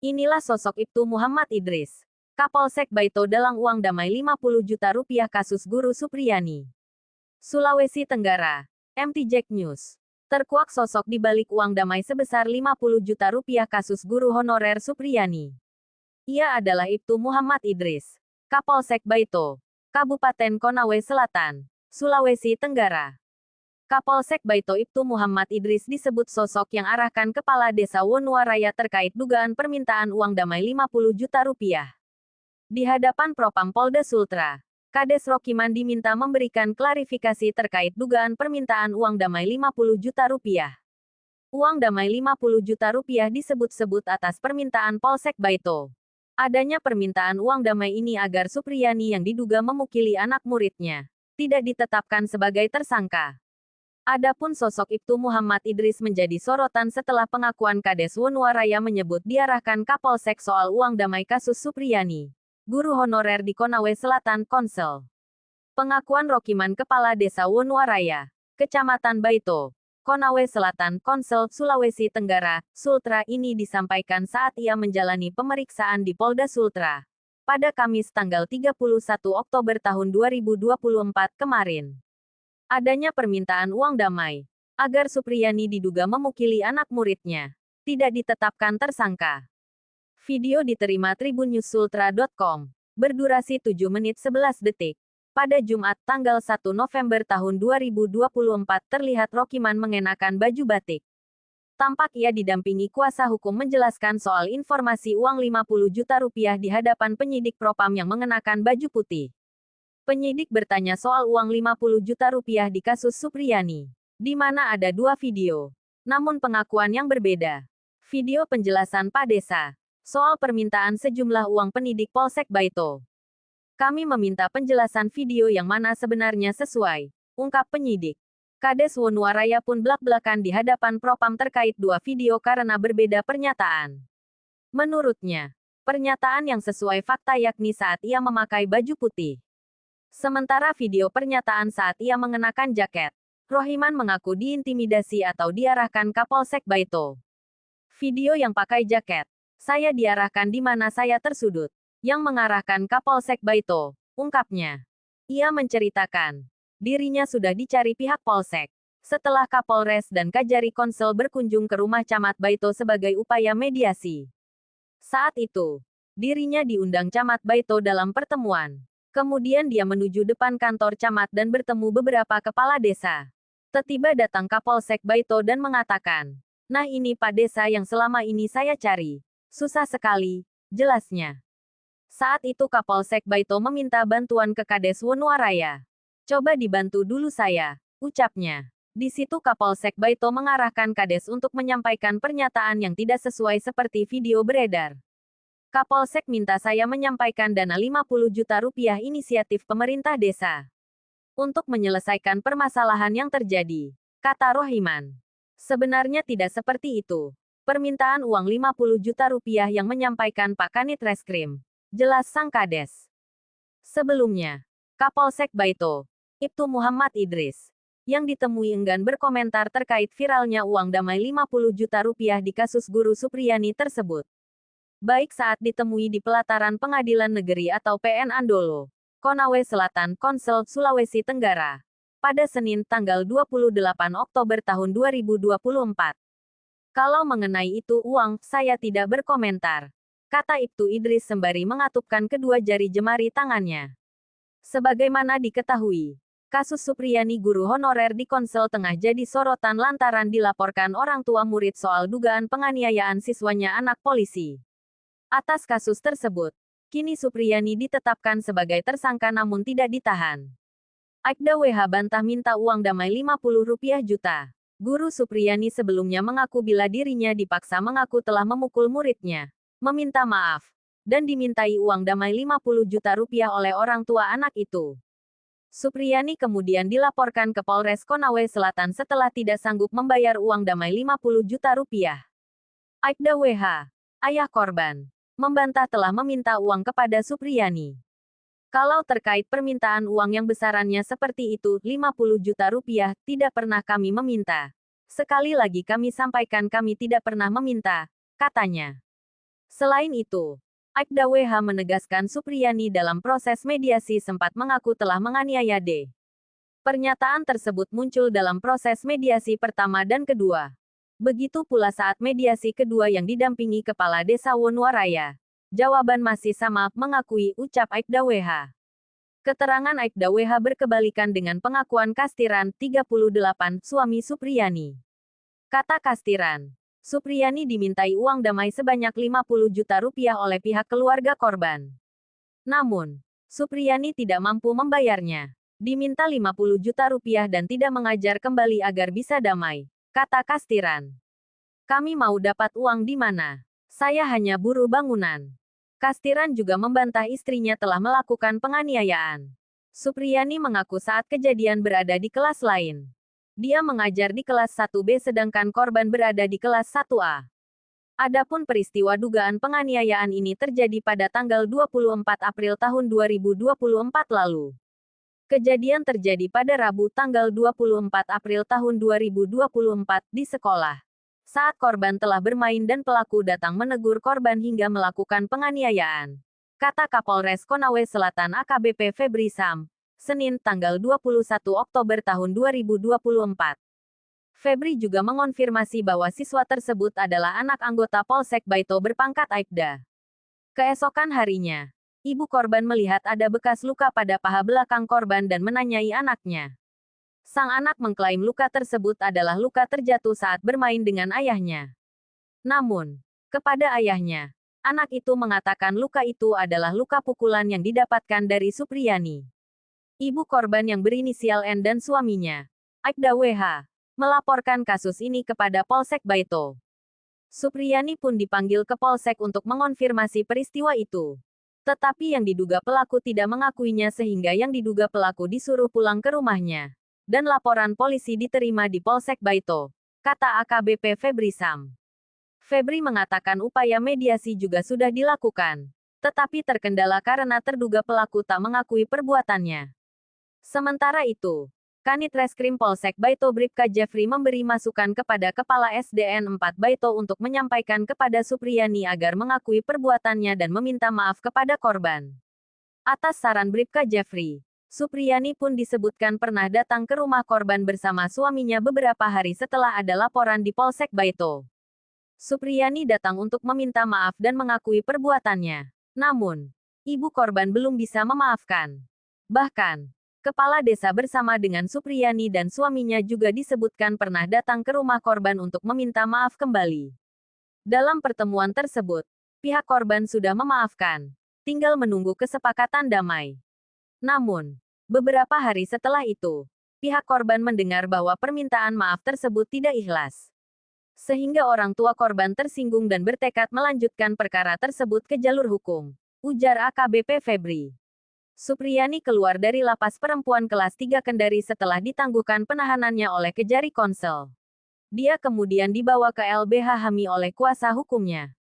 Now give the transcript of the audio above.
Inilah sosok Ibtu Muhammad Idris. Kapolsek Baito dalang uang damai 50 juta rupiah kasus Guru Supriyani. Sulawesi Tenggara. MT Jack News. Terkuak sosok di balik uang damai sebesar 50 juta rupiah kasus guru honorer Supriyani. Ia adalah Ibtu Muhammad Idris, Kapolsek Baito, Kabupaten Konawe Selatan, Sulawesi Tenggara. Kapolsek Baito Ibtu Muhammad Idris disebut sosok yang arahkan Kepala Desa Wonuaraya terkait dugaan permintaan uang damai 50 juta rupiah. Di hadapan Propam Polda Sultra, Kades Rokiman diminta memberikan klarifikasi terkait dugaan permintaan uang damai 50 juta rupiah. Uang damai 50 juta rupiah disebut-sebut atas permintaan Polsek Baito. Adanya permintaan uang damai ini agar Supriyani yang diduga memukili anak muridnya tidak ditetapkan sebagai tersangka. Adapun sosok Ibtu Muhammad Idris menjadi sorotan setelah pengakuan Kades Wonuaraya menyebut diarahkan Kapolsek soal uang damai kasus Supriyani, guru honorer di Konawe Selatan Konsel. Pengakuan Rokiman Kepala Desa Wonuaraya, Kecamatan Baito, Konawe Selatan Konsel, Sulawesi Tenggara, Sultra ini disampaikan saat ia menjalani pemeriksaan di Polda Sultra pada Kamis tanggal 31 Oktober tahun 2024 kemarin. Adanya permintaan uang damai agar Supriyani diduga memukili anak muridnya tidak ditetapkan tersangka. Video diterima tribunnews-sultra.com, berdurasi 7 menit 11 detik. Pada Jumat tanggal 1 November tahun 2024 terlihat Rokiman mengenakan baju batik. Tampak ia didampingi kuasa hukum menjelaskan soal informasi uang 50 juta rupiah di hadapan penyidik Propam yang mengenakan baju putih. Penyidik bertanya soal uang 50 juta rupiah di kasus Supriyani, di mana ada dua video, namun pengakuan yang berbeda. Video penjelasan Pak Desa soal permintaan sejumlah uang penyidik Polsek Baito. Kami meminta penjelasan video yang mana sebenarnya sesuai, ungkap penyidik. Kades Wonuaraya pun belak-belakan di hadapan Propam terkait dua video karena berbeda pernyataan. Menurutnya, pernyataan yang sesuai fakta yakni saat ia memakai baju putih. Sementara video pernyataan saat ia mengenakan jaket, Rohiman mengaku diintimidasi atau diarahkan Kapolsek Baito. Video yang pakai jaket, saya diarahkan di mana saya tersudut. Yang mengarahkan Kapolsek Baito, ungkapnya. Ia menceritakan, dirinya sudah dicari pihak Polsek. Setelah Kapolres dan Kajari Konsel berkunjung ke rumah Camat Baito sebagai upaya mediasi. Saat itu, dirinya diundang Camat Baito dalam pertemuan. Kemudian dia menuju depan kantor camat dan bertemu beberapa kepala desa. Tiba-tiba datang Kapolsek Baito dan mengatakan, "Nah ini Pak Desa yang selama ini saya cari. Susah sekali," jelasnya. Saat itu Kapolsek Baito meminta bantuan ke Kades Wonuaraya. "Coba dibantu dulu saya," ucapnya. Di situ Kapolsek Baito mengarahkan Kades untuk menyampaikan pernyataan yang tidak sesuai seperti video beredar. Kapolsek minta saya menyampaikan dana 50 juta rupiah inisiatif pemerintah desa untuk menyelesaikan permasalahan yang terjadi, kata Rohiman. Sebenarnya tidak seperti itu. Permintaan uang 50 juta rupiah yang menyampaikan Pak Kanit Reskrim, jelas sang Kades. Sebelumnya, Kapolsek Baito, Ibtu Muhammad Idris, yang ditemui enggan berkomentar terkait viralnya uang damai 50 juta rupiah di kasus guru Supriyani tersebut. Baik saat ditemui di pelataran Pengadilan Negeri atau PN Andolo, Konawe Selatan Konsel, Sulawesi Tenggara, pada Senin tanggal 28 Oktober tahun 2024. Kalau mengenai itu uang, saya tidak berkomentar, kata Ibtu Idris sembari mengatupkan kedua jari jemari tangannya. Sebagaimana diketahui, kasus Supriyani guru honorer di Konsel tengah jadi sorotan lantaran dilaporkan orang tua murid soal dugaan penganiayaan siswanya anak polisi. Atas kasus tersebut, kini Supriyani ditetapkan sebagai tersangka namun tidak ditahan. Aibda WH bantah minta uang damai 50 rupiah juta. Guru Supriyani sebelumnya mengaku bila dirinya dipaksa mengaku telah memukul muridnya, meminta maaf, dan dimintai uang damai 50 juta rupiah oleh orang tua anak itu. Supriyani kemudian dilaporkan ke Polres Konawe Selatan setelah tidak sanggup membayar uang damai 50 juta rupiah. Aibda WH, ayah korban, membantah telah meminta uang kepada Supriyani. Kalau terkait permintaan uang yang besarannya seperti itu, 50 juta rupiah, tidak pernah kami meminta. Sekali lagi kami sampaikan kami tidak pernah meminta, katanya. Selain itu, Aibda WH menegaskan Supriyani dalam proses mediasi sempat mengaku telah menganiaya D. Pernyataan tersebut muncul dalam proses mediasi pertama dan kedua. Begitu pula saat mediasi kedua yang didampingi Kepala Desa Wonwaraya. Jawaban masih sama, mengakui, ucap Aibda WH. Keterangan Aibda WH berkebalikan dengan pengakuan Kastiran, 38, suami Supriyani. Kata Kastiran, Supriyani dimintai uang damai sebanyak 50 juta rupiah oleh pihak keluarga korban. Namun, Supriyani tidak mampu membayarnya. Diminta 50 juta rupiah dan tidak mengajar kembali agar bisa damai, kata Kastiran. Kami mau dapat uang di mana? Saya hanya buruh bangunan. Kastiran juga membantah istrinya telah melakukan penganiayaan. Supriyani mengaku saat kejadian berada di kelas lain. Dia mengajar di kelas 1B sedangkan korban berada di kelas 1A. Adapun peristiwa dugaan penganiayaan ini terjadi pada tanggal 24 April tahun 2024 lalu. Kejadian terjadi pada Rabu tanggal 24 April tahun 2024 di sekolah. Saat korban telah bermain dan pelaku datang menegur korban hingga melakukan penganiayaan. Kata Kapolres Konawe Selatan AKBP Febri Sam, Senin tanggal 21 Oktober tahun 2024. Febri juga mengonfirmasi bahwa siswa tersebut adalah anak anggota Polsek Baito berpangkat Aibda. Keesokan harinya, ibu korban melihat ada bekas luka pada paha belakang korban dan menanyai anaknya. Sang anak mengklaim luka tersebut adalah luka terjatuh saat bermain dengan ayahnya. Namun, kepada ayahnya, anak itu mengatakan luka itu adalah luka pukulan yang didapatkan dari Supriyani. Ibu korban yang berinisial N dan suaminya, Aibda WH, melaporkan kasus ini kepada Polsek Baito. Supriyani pun dipanggil ke Polsek untuk mengonfirmasi peristiwa itu. Tetapi yang diduga pelaku tidak mengakuinya sehingga yang diduga pelaku disuruh pulang ke rumahnya. Dan laporan polisi diterima di Polsek Baito, kata AKBP Febri Sam. Febri mengatakan upaya mediasi juga sudah dilakukan. Tetapi terkendala karena terduga pelaku tak mengakui perbuatannya. Sementara itu, Kanit Reskrim Polsek Baito Bribka Jeffrey memberi masukan kepada Kepala SDN 4 Baito untuk menyampaikan kepada Supriyani agar mengakui perbuatannya dan meminta maaf kepada korban. Atas saran Bribka Jeffrey, Supriyani pun disebutkan pernah datang ke rumah korban bersama suaminya beberapa hari setelah ada laporan di Polsek Baito. Supriyani datang untuk meminta maaf dan mengakui perbuatannya. Namun, ibu korban belum bisa memaafkan. Bahkan, Kepala desa bersama dengan Supriyani dan suaminya juga disebutkan pernah datang ke rumah korban untuk meminta maaf kembali. Dalam pertemuan tersebut, pihak korban sudah memaafkan, tinggal menunggu kesepakatan damai. Namun, beberapa hari setelah itu, pihak korban mendengar bahwa permintaan maaf tersebut tidak ikhlas. Sehingga orang tua korban tersinggung dan bertekad melanjutkan perkara tersebut ke jalur hukum, ujar AKBP Febri. Supriyani keluar dari lapas perempuan kelas 3 Kendari setelah ditangguhkan penahanannya oleh Kejari Konsel. Dia kemudian dibawa ke LBH Hami oleh kuasa hukumnya.